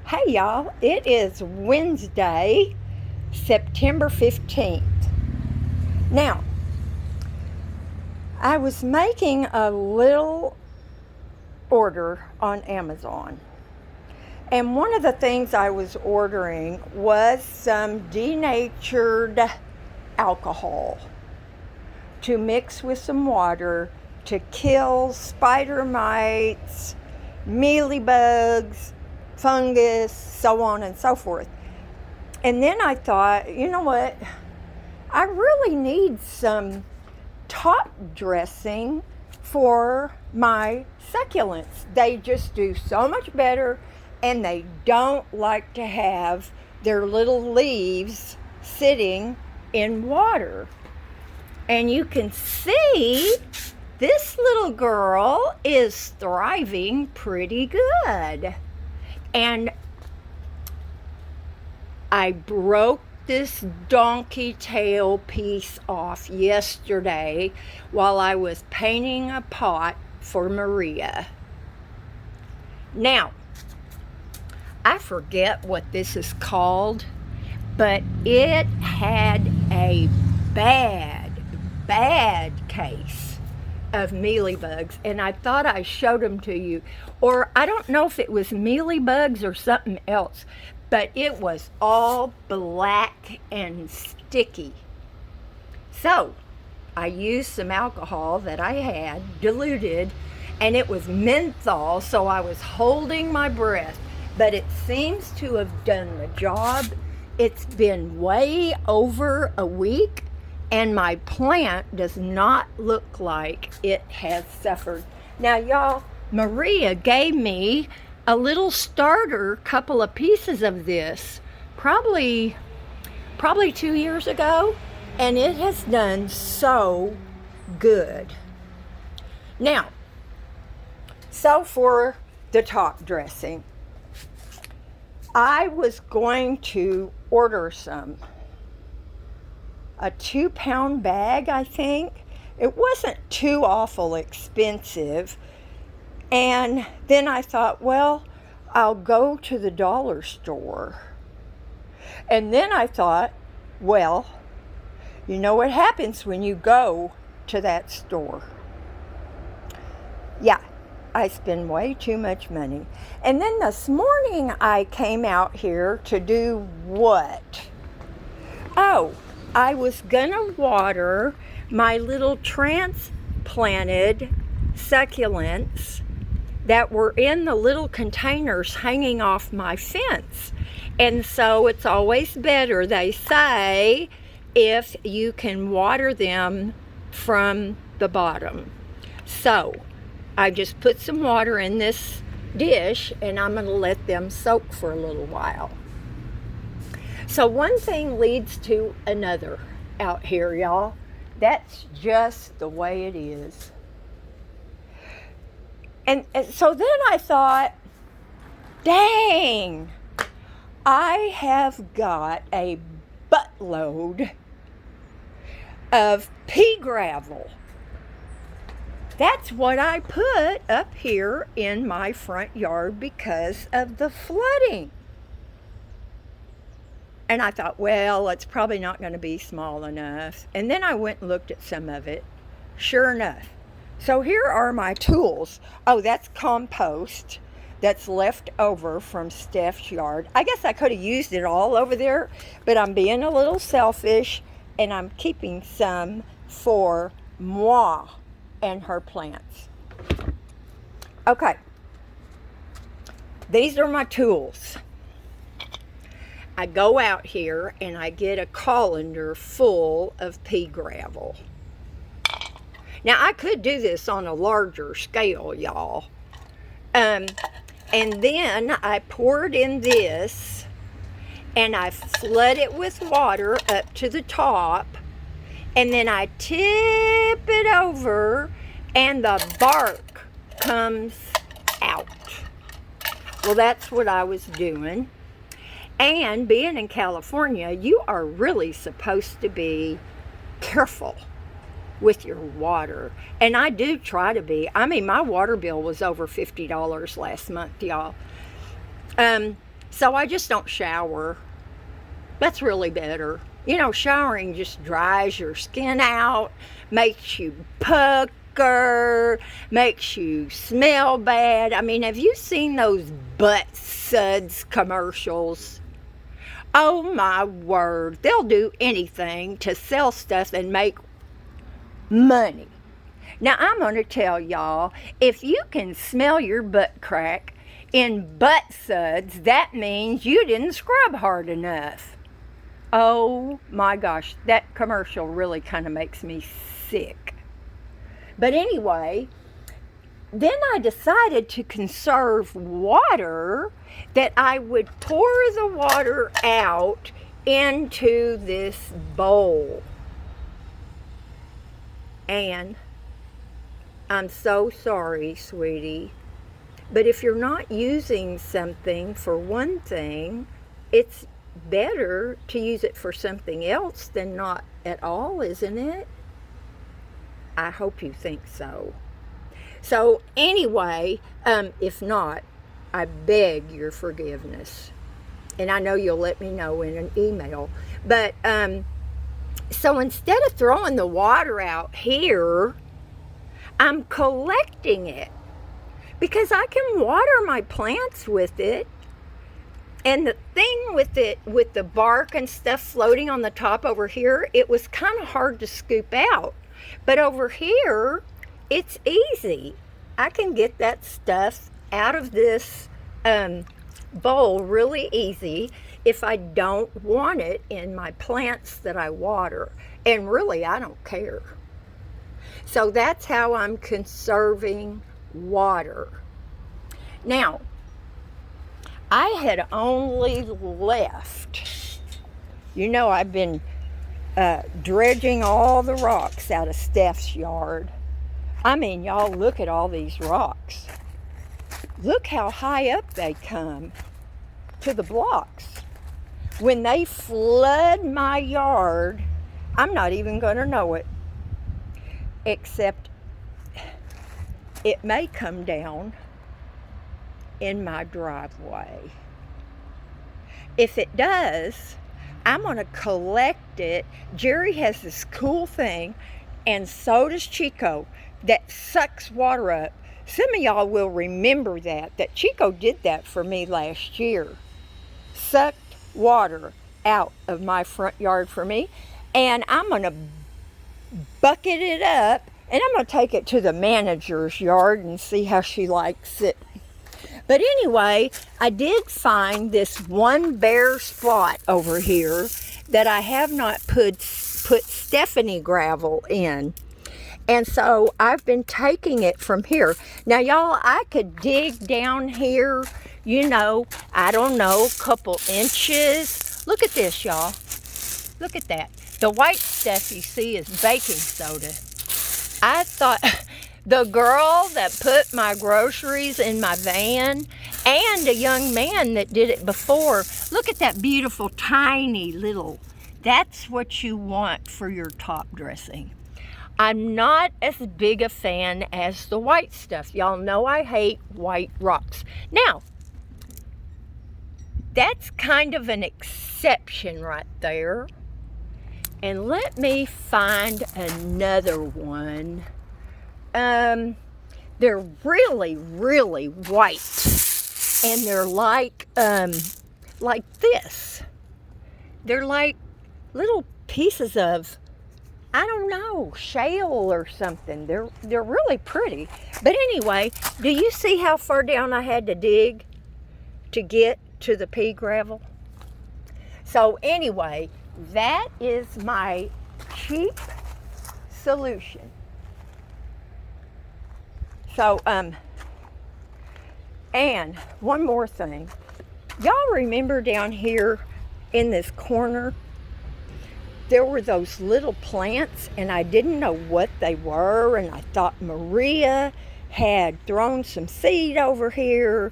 Hey y'all, it is Wednesday, September 15th. Now, I was making a little order on Amazon. And one of the things I was ordering was some denatured alcohol to mix with some water to kill spider mites, mealybugs, fungus, so on and so forth. And then I thought, you know what? I really need some top dressing for my succulents. They just do so much better, and they don't like to have their little leaves sitting in water. And you can see this little girl is thriving pretty good. And I broke this donkey tail piece off yesterday while I was painting a pot for Maria. Now, I forget what this is called, but it had a bad case of mealybugs, and I thought I showed them to you, or I don't know if it was mealybugs or something else, but it was all black and sticky. So I used some alcohol that I had diluted, and it was menthol, so I was holding my breath, but it seems to have done the job. It's been way over a week, and my plant does not look like it has suffered. Now, y'all, Maria gave me a little starter, couple of pieces of this, probably 2 years ago, and it has done so good. Now, so for the top dressing, I was going to order some. A 2-pound bag, I think. It wasn't too awful expensive. And then I thought, well, I'll go to the dollar store. And then I thought, well, you know what happens when you go to that store? Yeah, I spend way too much money. And then this morning I came out here to do what? Oh, I was gonna water my little transplanted succulents that were in the little containers hanging off my fence. And so it's always better, they say, if you can water them from the bottom. So I just put some water in this dish, and I'm gonna let them soak for a little while. So one thing leads to another out here, y'all. That's just the way it is. And so then I thought, dang, I have got a buttload of pea gravel. That's what I put up here in my front yard because of the flooding. And I thought, well, it's probably not going to be small enough. And then I went and looked at some of it. Sure enough. So here are my tools. Oh, that's compost that's left over from Steph's yard. I guess I could have used it all over there, but I'm being a little selfish, and I'm keeping some for moi and her plants. Okay. These are my tools. I go out here and I get a colander full of pea gravel. Now, I could do this on a larger scale, y'all. And then I pour it in this, and I flood it with water up to the top, and then I tip it over, and the bark comes out. Well, that's what I was doing. And being in California, you are really supposed to be careful with your water. And I do try to be. I mean, my water bill was over $50 last month, y'all. So I just don't shower. That's really better. You know, showering just dries your skin out, makes you pucker, makes you smell bad. I mean, have you seen those butt suds commercials? Oh my word, they'll do anything to sell stuff and make money. Now, I'm going to tell y'all, if you can smell your butt crack in butt suds, that means you didn't scrub hard enough. Oh my gosh, that commercial really kind of makes me sick. But anyway, then I decided to conserve water, that I would pour the water out into this bowl. And I'm so sorry, sweetie, but if you're not using something for one thing, it's better to use it for something else than not at all, isn't it? I hope you think so. So anyway, if not, I beg your forgiveness. And I know you'll let me know in an email. But so instead of throwing the water out here, I'm collecting it, because I can water my plants with it. And the thing with it, with the bark and stuff floating on the top over here, it was kind of hard to scoop out. But over here, it's easy. I can get that stuff out of this bowl really easy if I don't want it in my plants that I water. And really, I don't care. So that's how I'm conserving water. Now, I had only left, you know, I've been dredging all the rocks out of Steph's yard. I mean, y'all, look at all these rocks. Look how high up they come to the blocks. When they flood my yard, I'm not even going to know it. Except it may come down in my driveway. If it does, I'm going to collect it. Jerry has this cool thing, and so does Chico, that sucks water up. Some of y'all will remember that Chico did that for me last year. Sucked water out of my front yard for me, and I'm going to bucket it up, and I'm going to take it to the manager's yard and see how she likes it. But anyway, I did find this one bare spot over here that I have not put Stephanie gravel in. And so I've been taking it from here. Now, y'all, I could dig down here, you know, I don't know, a couple inches. Look at this, y'all. Look at that. The white stuff you see is baking soda. I thought the girl that put my groceries in my van and a young man that did it before, look at that beautiful tiny little, that's what you want for your top dressing. I'm not as big a fan as the white stuff. Y'all know I hate white rocks. Now, that's kind of an exception right there. And let me find another one. They're really, really white. And they're like this. They're like little pieces of, I don't know, shale or something. They're really pretty. But anyway, do you see how far down I had to dig to get to the pea gravel? So anyway, that is my cheap solution. So, and one more thing. Y'all remember down here in this corner, there were those little plants, and I didn't know what they were, and I thought Maria had thrown some seed over here.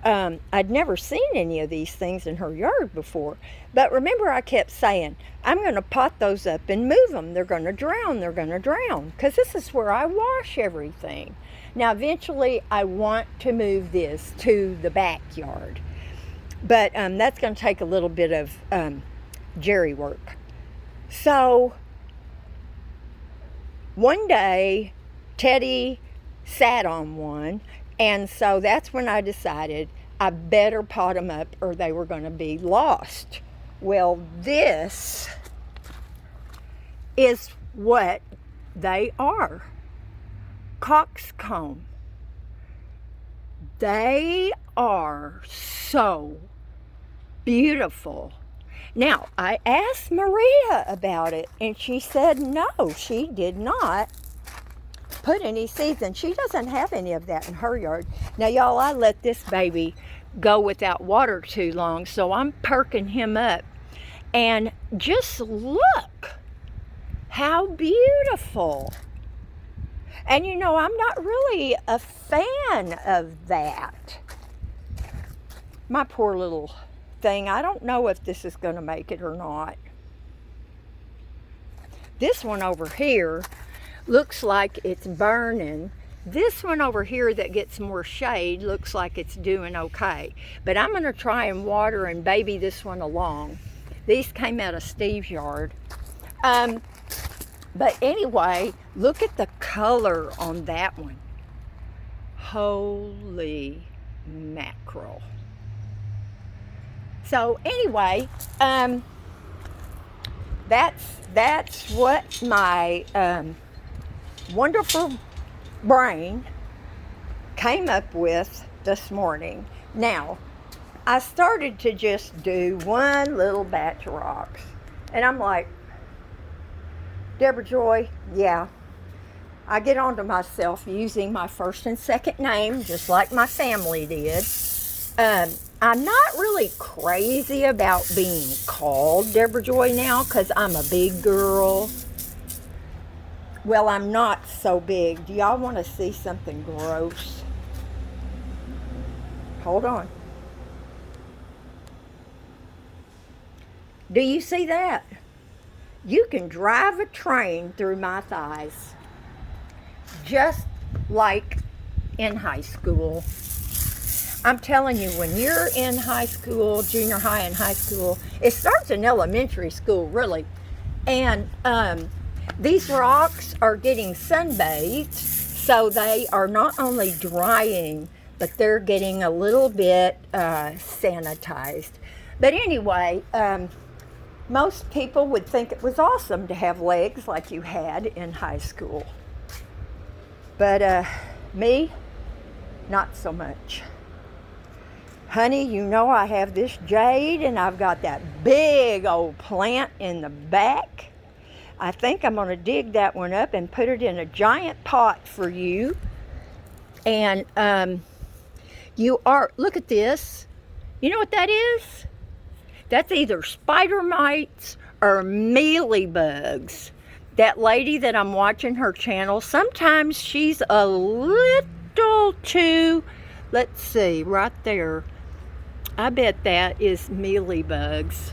I'd never seen any of these things in her yard before. But remember, I kept saying, I'm going to pot those up and move them. They're going to drown. They're going to drown. Because this is where I wash everything. Now, eventually, I want to move this to the backyard. But that's going to take a little bit of Jerry work. So one day, Teddy sat on one, and so that's when I decided I better pot them up or they were going to be lost. Well, this is what they are. Coxcomb. They are so beautiful. Now, I asked Maria about it, and she said no, she did not put any seeds in. She doesn't have any of that in her yard. Now, y'all, I let this baby go without water too long, so I'm perking him up. And just look how beautiful. And you know, I'm not really a fan of that. My poor little thing, I don't know if this is going to make it or not. This one over here looks like it's burning. This one over here that gets more shade looks like it's doing okay. But I'm going to try and water and baby this one along. These came out of Steve's yard. But anyway, look at the color on that one. Holy mackerel. So anyway, that's what my wonderful brain came up with this morning. Now, I started to just do one little batch of rocks. And I'm like, Debrajoy, yeah, I get onto myself using my first and second name, just like my family did. I'm not really crazy about being called Debrajoy now because I'm a big girl. Well, I'm not so big. Do y'all want to see something gross? Hold on. Do you see that? You can drive a train through my thighs. Just like in high school. I'm telling you, when you're in high school, junior high and high school, it starts in elementary school, really. And these rocks are getting sunbathed, so they are not only drying, but they're getting a little bit sanitized. But anyway, most people would think it was awesome to have legs like you had in high school. But me, not so much. Honey, you know I have this jade and I've got that big old plant in the back. I think I'm going to dig that one up and put it in a giant pot for you. And look at this. You know what that is? That's either spider mites or mealybugs. That lady that I'm watching her channel, sometimes she's a little too, let's see, right there. I bet that is mealybugs.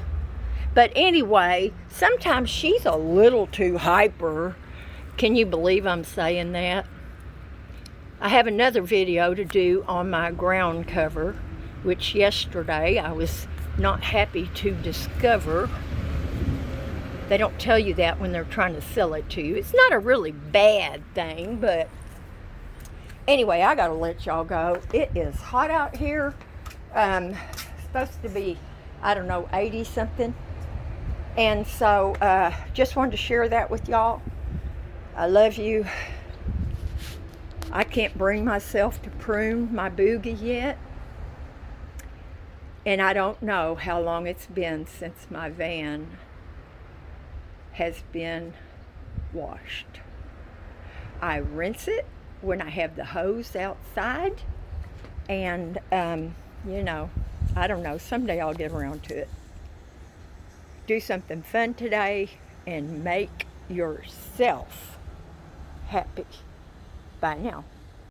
But anyway, sometimes she's a little too hyper. Can you believe I'm saying that? I have another video to do on my ground cover, which yesterday I was not happy to discover. They don't tell you that when they're trying to sell it to you. It's not a really bad thing, but anyway, I gotta let y'all go. It is hot out here. Supposed to be, I don't know, 80 something. And so just wanted to share that with y'all. I love you. I can't bring myself to prune my boogie yet. And I don't know how long it's been since my van has been washed. I rinse it when I have the hose outside. And, you know, I don't know. Someday I'll get around to it. Do something fun today and make yourself happy. Bye now.